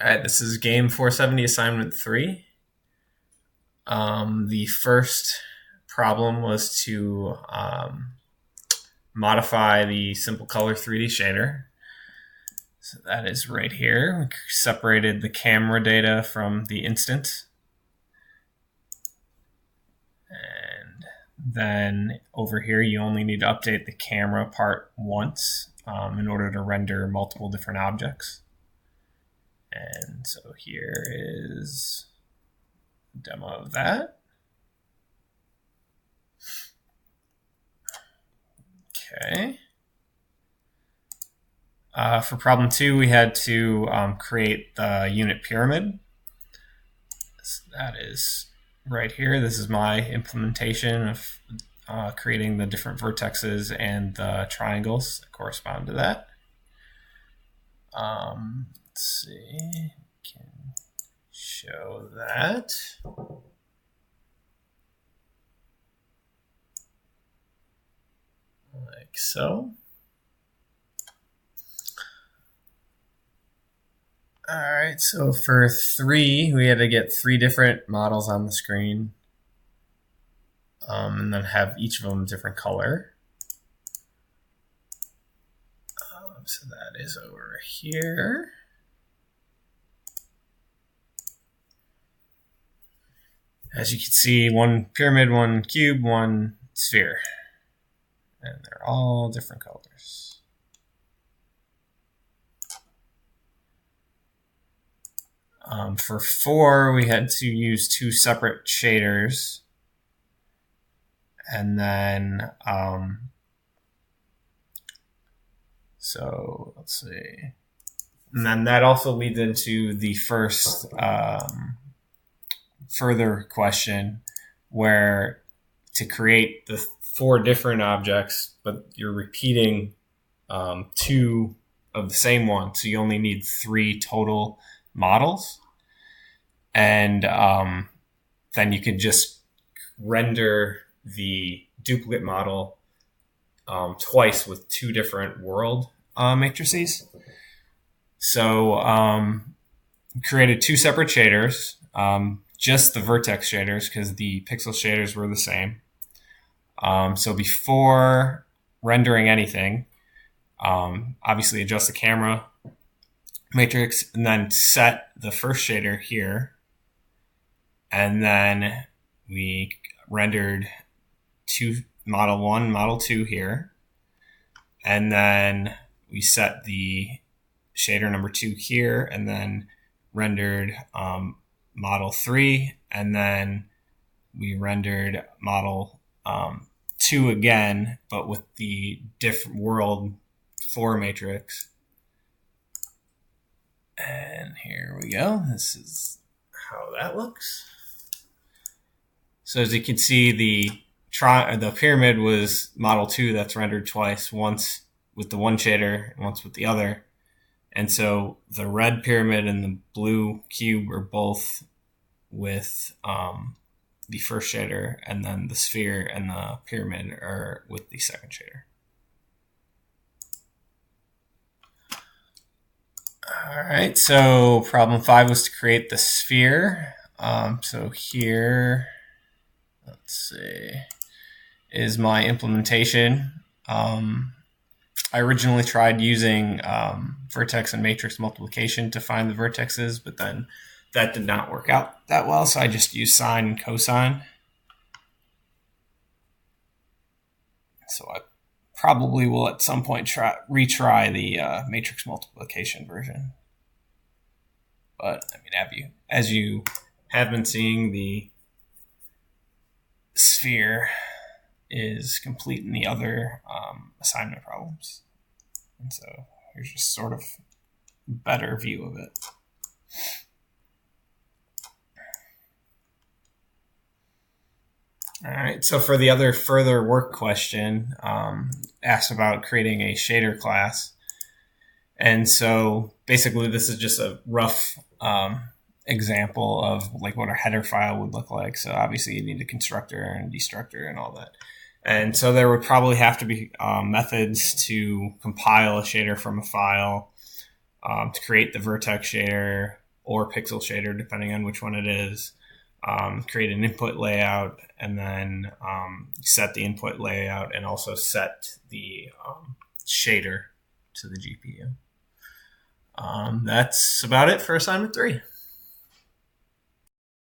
All right, this is game 470, assignment 3. The first problem was to modify the Simple Color 3D shader. So that is right here. We separated the camera data from the instant. And then over here, you only need to update the camera part once in order to render multiple different objects. And so here is a demo of that. Okay. For problem 2, we had to create the unit pyramid. So that is right here. This is my implementation of creating the different vertexes and the triangles that correspond to that. Let's see. Can show that. Like so. All right, so for 3, we had to get 3 different models on the screen, and then have each of them a different color. So that is over here. As you can see, one pyramid, one cube, one sphere. And they're all different colors. For 4, we had to use 2 separate shaders. And then, so let's see. And then that also leads into the first further question, where to create the 4 different objects, but you're repeating 2 of the same one, so you only need 3 total models. And then you can just render the duplicate model twice with 2 different world matrices. So created 2 separate shaders, just the vertex shaders because the pixel shaders were the same. So before rendering anything, obviously adjust the camera matrix and then set the first shader here. And then we rendered model 1, model 2 here. And then we set the shader number 2 here, and then rendered model 3, and then we rendered model 2 again, but with the different world 4 matrix. And here we go. This is how that looks. So as you can see, the pyramid was model 2 that's rendered twice, once with the one shader and once with the other. And so the red pyramid and the blue cube are both with the first shader, and then the sphere and the pyramid are with the second shader. All right, so problem 5 was to create the sphere. So here, let's see, is my implementation. I originally tried using vertex and matrix multiplication to find the vertexes, but then that did not work out that well, so I just used sine and cosine. So I probably will at some point retry the matrix multiplication version. But I mean, as you have been seeing, the sphere is complete in the other assignment problems. And so here's just sort of a better view of it. All right, so for the other further work question, asked about creating a shader class. And so basically this is just a rough example of like what our header file would look like. So obviously you need a constructor and destructor and all that. And so there would probably have to be methods to compile a shader from a file, to create the vertex shader, or pixel shader, depending on which one it is. Create an input layout, and then set the input layout, and also set the shader to the GPU. That's about it for assignment 3.